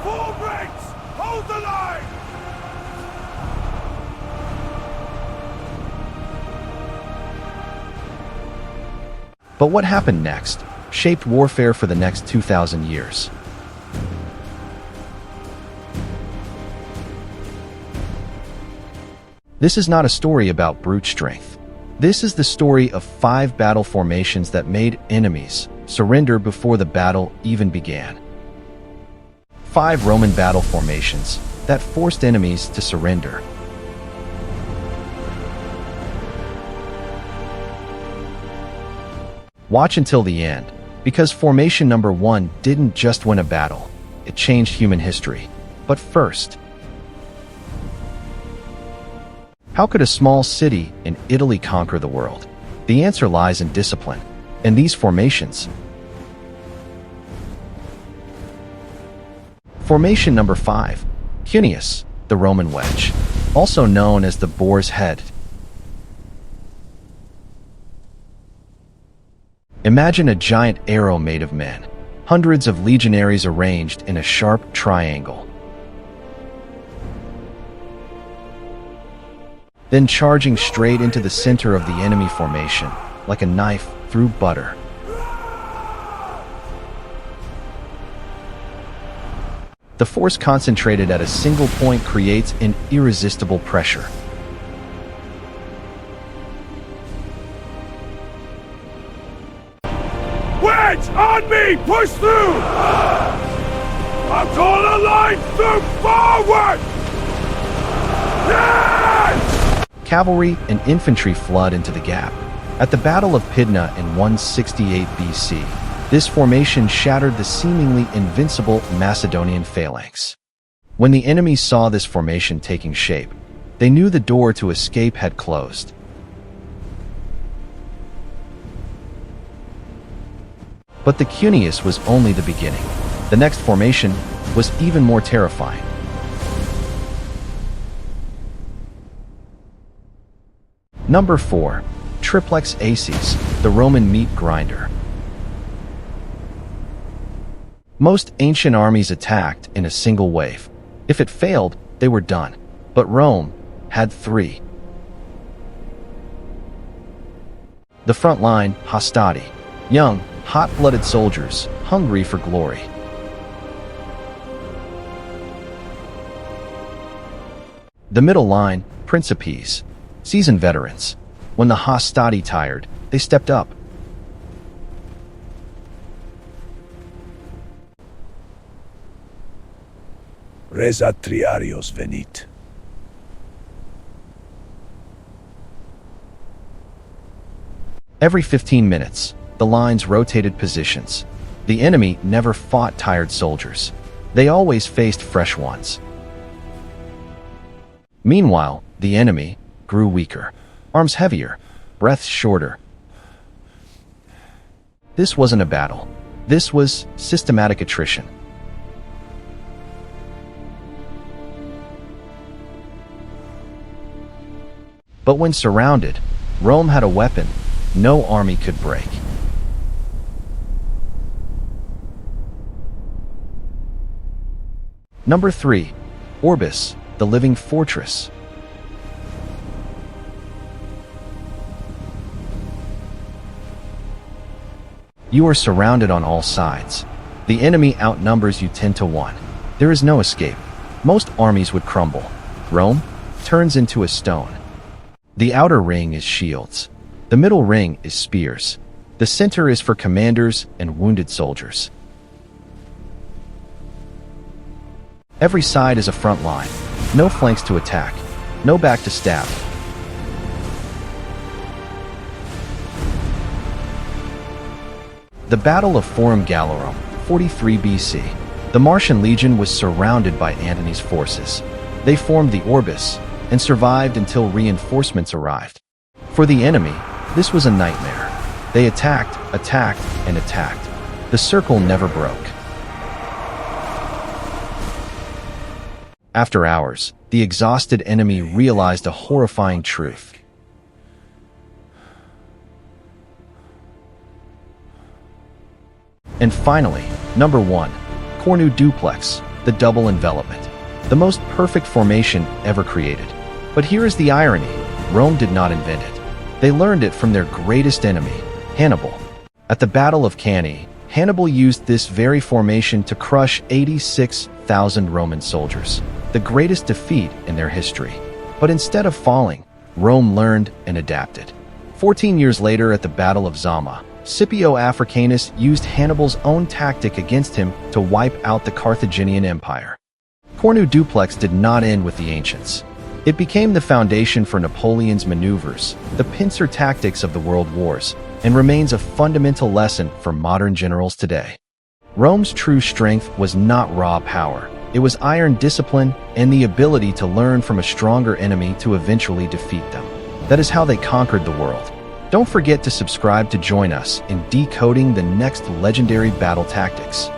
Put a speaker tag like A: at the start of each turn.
A: Full ranks! Hold the line!
B: But what happened next shaped warfare for the next 2,000 years. This is not a story about brute strength. This is the story of 5 battle formations that made enemies surrender before the battle even began. 5 Roman battle formations that forced enemies to surrender. Watch until the end, because formation number 1 didn't just win a battle, it changed human history. But first, how could a small city in Italy conquer the world? The answer lies in discipline, and these formations. Formation number 5, Cuneus, the Roman wedge, also known as the boar's head. Imagine a giant arrow made of men, hundreds of legionaries arranged in a sharp triangle. Then charging straight into the center of the enemy formation, like a knife through butter. The force concentrated at a single point creates an irresistible pressure.
A: Wedge, on me! Push through! I'm calling a line through forward! Yes!
B: Cavalry and infantry flood into the gap. At the Battle of Pydna in 168 BC, this formation shattered the seemingly invincible Macedonian phalanx. When the enemy saw this formation taking shape, they knew the door to escape had closed. But the Cuneus was only the beginning. The next formation was even more terrifying. Number 4. Triplex Aces, the Roman meat grinder. Most ancient armies attacked in a single wave. If it failed, they were done. But Rome had 3. The front line, hastati, young, hot-blooded soldiers, hungry for glory. The middle line, principes, seasoned veterans. When the hastati tired, they stepped up.
A: Resatriarios venit.
B: Every 15 minutes, the lines rotated positions. The enemy never fought tired soldiers. They always faced fresh ones. Meanwhile, the enemy grew weaker, arms heavier, breaths shorter. This wasn't a battle. This was systematic attrition. But when surrounded, Rome had a weapon no army could break. Number 3. Orbis, the living fortress. You are surrounded on all sides. The enemy outnumbers you 10 to 1. There is no escape. Most armies would crumble. Rome turns into a stone. The outer ring is shields. The middle ring is spears. The center is for commanders and wounded soldiers. Every side is a front line. No flanks to attack. No back to stab. The Battle of Forum Gallorum, 43 BC. The Martian legion was surrounded by Antony's forces. They formed the Orbis and survived until reinforcements arrived. For the enemy, this was a nightmare. They attacked, and attacked. The circle never broke. After hours, the exhausted enemy realized a horrifying truth. And finally, number 1, Cornu Duplex, the double envelopment, the most perfect formation ever created. But here is the irony: Rome did not invent it. They learned it from their greatest enemy, Hannibal. At the Battle of Cannae, Hannibal used this very formation to crush 86,000 Roman soldiers, the greatest defeat in their history. But instead of falling, Rome learned and adapted. 14 years later, at the Battle of Zama, Scipio Africanus used Hannibal's own tactic against him to wipe out the Carthaginian Empire. Cornu duplex did not end with the ancients. It became the foundation for Napoleon's maneuvers, the pincer tactics of the world wars, and remains a fundamental lesson for modern generals today. Rome's true strength was not raw power. It was iron discipline and the ability to learn from a stronger enemy to eventually defeat them. That is how they conquered the world. Don't forget to subscribe to join us in decoding the next legendary battle tactics.